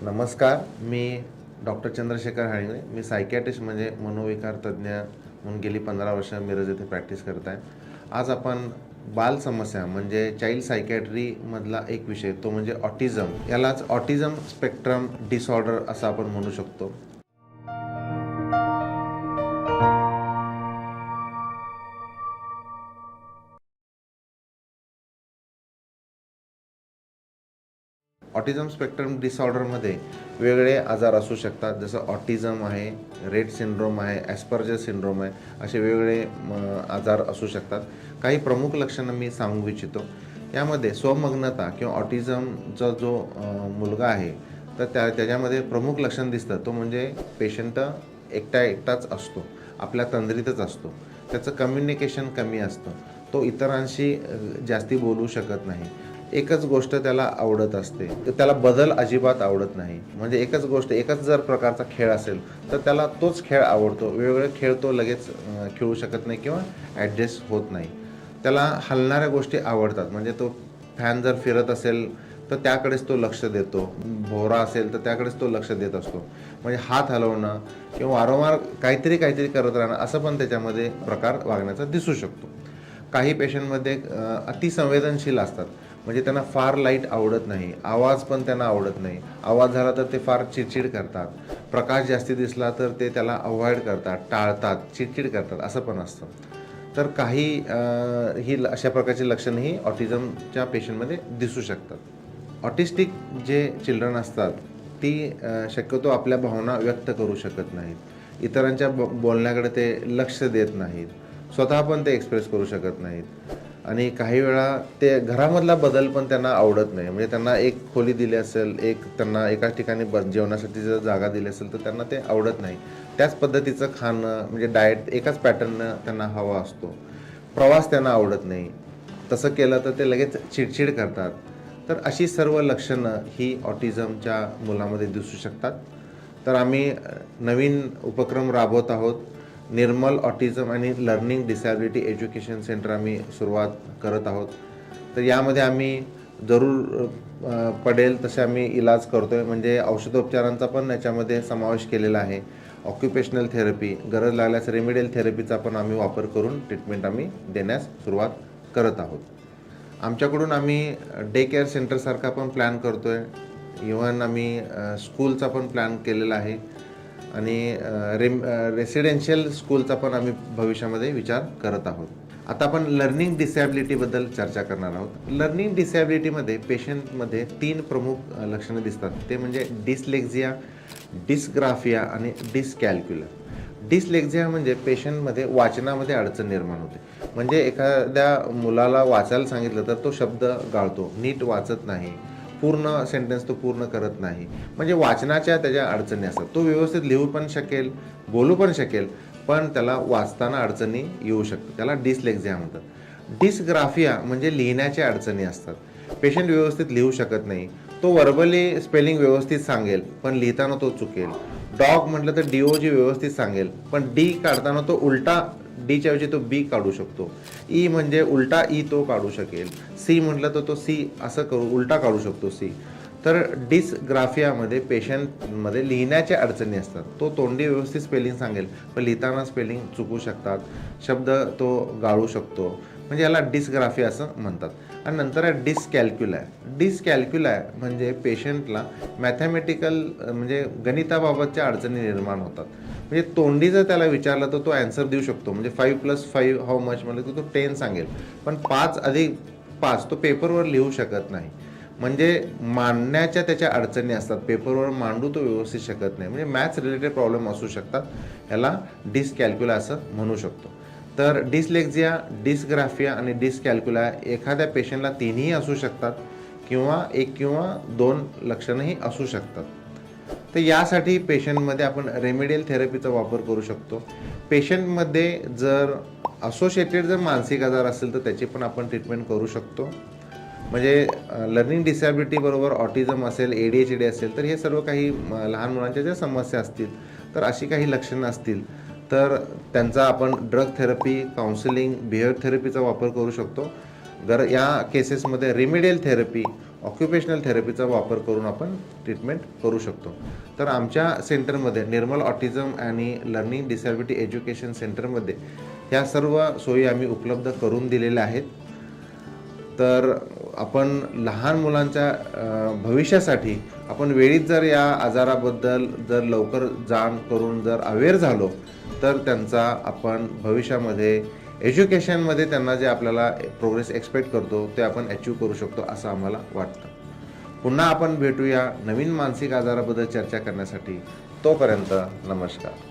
नमस्कार. मी डॉक्टर चंद्रशेखर हाळिंगळे. मी सायकियाट्रिस्ट म्हणजे मनोविकार तज्ज्ञ म्हणून गेली 15 वर्ष मिरज येथे प्रॅक्टिस करत आहे. आज आपण बाल समस्या म्हणजे चाइल्ड सायकियाट्रीमधला एक विषय तो म्हणजे ऑटिझम, यालाच ऑटिझम स्पेक्ट्रम डिसऑर्डर असं आपण म्हणू शकतो. ऑटिझम स्पेक्ट्रम डिसऑर्डरमध्ये वेगवेगळे आजार असू शकतात, जसं ऑटिझम आहे, रेट सिंड्रोम आहे, ॲस्पर्जर सिंड्रोम आहे, असे वेगवेगळे आजार असू शकतात. काही प्रमुख लक्षणं मी सांगू इच्छितो. यामध्ये स्वमग्नता किंवा ऑटिझमचा जो मुलगा आहे तर त्याच्यामध्ये प्रमुख लक्षण दिसतं तो म्हणजे पेशंट एकटाच असतो, आपल्या तंद्रीतच असतो, त्याचं कम्युनिकेशन कमी असतं, तो इतरांशी जास्ती बोलू शकत नाही, एकच गोष्ट त्याला आवडत असते, तर त्याला बदल अजिबात आवडत नाही. म्हणजे एकच गोष्ट, एकच जर प्रकारचा खेळ असेल तर त्याला तोच खेळ आवडतो, वेगवेगळे खेळ तो लगेच खेळू शकत नाही किंवा ॲडजस्ट होत नाही. त्याला हलणाऱ्या गोष्टी आवडतात, म्हणजे तो फॅन जर फिरत असेल तर त्याकडेच तो लक्ष देतो, भोवरा असेल तर त्याकडेच तो लक्ष देत असतो. म्हणजे हात हलवणं किंवा वारंवार काहीतरी करत राहणं असं पण त्याच्यामध्ये प्रकार वागण्याचा दिसू शकतो. काही पेशंटमध्ये अतिसंवेदनशील असतात, म्हणजे त्यांना फार लाईट आवडत नाही, आवाज पण त्यांना आवडत नाही, आवाज झाला तर ते फार चिडचिड करतात, प्रकाश जास्ती दिसला तर ते त्याला अवॉइड करतात, टाळतात, चिडचिड करतात, असं पण असतं. तर काही अशा प्रकारची लक्षणंही ऑटिझमच्या पेशंटमध्ये दिसू शकतात. ऑटिस्टिक जे चिल्ड्रन असतात ती शक्यतो आपल्या भावना व्यक्त करू शकत नाहीत, इतरांच्या बोलण्याकडे ते लक्ष देत नाहीत, स्वतः पण ते एक्सप्रेस करू शकत नाहीत, आणि काही वेळा ते घरामधला बदल पण त्यांना आवडत नाही. म्हणजे त्यांना एक खोली दिली असेल, त्यांना एकाच ठिकाणी जेवणासाठी जर जागा दिली असेल तर त्यांना ते आवडत नाही. त्याच पद्धतीचं खाणं म्हणजे डाएट एकाच पॅटर्ननं त्यांना हवा असतो. प्रवास त्यांना आवडत नाही, तसं केलं तर ते लगेच चिडचिड करतात. तर अशी सर्व लक्षणं ही ऑटिझमच्या मुलामध्ये दिसू शकतात. तर आम्ही नवीन उपक्रम राबवत आहोत. निर्मल ऑटिझम आणि लर्निंग डिसॅबिलिटी एज्युकेशन सेंटर आम्ही सुरुवात करत आहोत. तर यामध्ये आम्ही जरूर पडेल तसे आम्ही इलाज करतो आहे. म्हणजे औषधोपचारांचा पण याच्यामध्ये समावेश केलेला आहे. ऑक्युपेशनल थेरपी, गरज लागल्यास रेमेडियल थेरपीचा पण आम्ही वापर करून ट्रीटमेंट आम्ही देण्यास सुरुवात करत आहोत. आमच्याकडून आम्ही डे केअर सेंटरसारखा पण प्लॅन करतो आहे. इव्हन आम्ही स्कूलचा पण प्लॅन केलेला आहे आणि रेसिडेन्शियल स्कूलचा पण आम्ही भविष्यामध्ये विचार करत आहोत. आता आपण लर्निंग डिसॅबिलिटीबद्दल चर्चा करणार आहोत. लर्निंग डिसॅबिलिटीमध्ये पेशंटमध्ये 3 प्रमुख लक्षणं दिसतात. ते म्हणजे डिसलेक्झिया, डिस्ग्राफिया आणि डिसकॅल्क्युला. डिसलेक्झिया म्हणजे पेशंटमध्ये वाचनामध्ये अडचण निर्माण होते. म्हणजे एखाद्या मुलाला वाचायला सांगितलं तर तो शब्द गाळतो, नीट वाचत नाही, पूर्ण सेंटेन्स तो पूर्ण करत नाही. म्हणजे वाचनाच्या त्याच्या अडचणी असतात. तो व्यवस्थित लिहू पण शकेल, बोलू पण शकेल, पण त्याला वाचताना अडचणी येऊ शकतात. त्याला डिसलेक्झिया म्हणतात. डिसग्राफिया म्हणजे लिहिण्याच्या अडचणी असतात. पेशंट व्यवस्थित लिहू शकत नाही. तो व्हर्बली स्पेलिंग व्यवस्थित सांगेल, पण लिहिताना तो चुकेल. डॉग म्हटलं तर DOG व्यवस्थित सांगेल, पण डी काढताना तो उलटा डीच्या ऐवजी तो बी काढू शकतो. ई म्हणजे उलटा ई तो काढू शकेल. सी म्हटलं तर तो सी असं उलटा काढू शकतो सी. तर डिसग्राफियामध्ये पेशंटमध्ये लिहिण्याच्या अडचणी असतात. तो तोंडी व्यवस्थित स्पेलिंग सांगेल, पण लिहिताना स्पेलिंग चुकू शकतात, शब्द तो गाळू शकतो. म्हणजे याला डिसग्राफिया असं म्हणतात. आणि नंतर आहे डिसकॅल्क्युलाय. डिसकॅल्क्युलाय म्हणजे पेशंटला मॅथमॅटिकल म्हणजे गणिताबाबतच्या अडचणी निर्माण होतात. म्हणजे तोंडी जर त्याला विचारलं तर तो ॲन्सर देऊ शकतो. म्हणजे 5+5 हाऊ मच म्हटलं तर तो 10 सांगेल, पण 5+5 तो पेपरवर लिहू शकत नाही. म्हणजे मांडण्याच्या त्याच्या अडचणी असतात, पेपरवर मांडू तो व्यवस्थित शकत नाही. म्हणजे मॅथ्स रिलेटेड प्रॉब्लेम असू शकतात. ह्याला डिसकॅल्क्युला असं म्हणू शकतो. तर डिसलेक्झिया, डिसग्राफिया आणि डिसकॅल्क्युला एखाद्या पेशंटला 3ही असू शकतात किंवा 1 किंवा 2 लक्षणंही असू शकतात. तर यासाठी पेशंटमध्ये आपण रेमेडियल थेरपीचा वापर करू शकतो. पेशंटमध्ये जर असोसिएटेड जर मानसिक आजार असेल तर त्याची पण आपण ट्रीटमेंट करू शकतो. म्हणजे लर्निंग डिसॅबिलिटी बरोबर ऑटिझम असेल, ADHD असेल, तर हे सर्व काही लहान मुलांच्या ज्या समस्या असतील तर अशी काही लक्षणं असतील तर त्यांचा आपण ड्रग थेरपी, काउन्सिलिंग, बिहेवियर थेरपीचा वापर करू शकतो. या केसेसमध्ये रेमेडियल थेरपी ऑक्युपेशनल थेरपीचा वापर करून आपण ट्रीटमेंट करू शकतो. तर आमच्या सेंटरमध्ये निर्मल ऑटिझम आणि लर्निंग डिसॅबिलिटी एज्युकेशन सेंटरमध्ये ह्या सर्व सोयी आम्ही उपलब्ध करून दिलेल्या आहेत. तर आपण लहान मुलांच्या भविष्यासाठी आपण वेळीच जर या आजाराबद्दल जर लवकर जाण करून जर अवेअर झालो तर त्यांचा आपण भविष्यामध्ये एज्युकेशनमध्ये त्यांना जे आपल्याला प्रोग्रेस एक्सपेक्ट करतो ते आपण अचीव करू शकतो असं आम्हाला वाटतं. पुन्हा आपण भेटूया नवीन मानसिक आजाराबद्दल चर्चा करण्यासाठी. तोपर्यंत नमस्कार.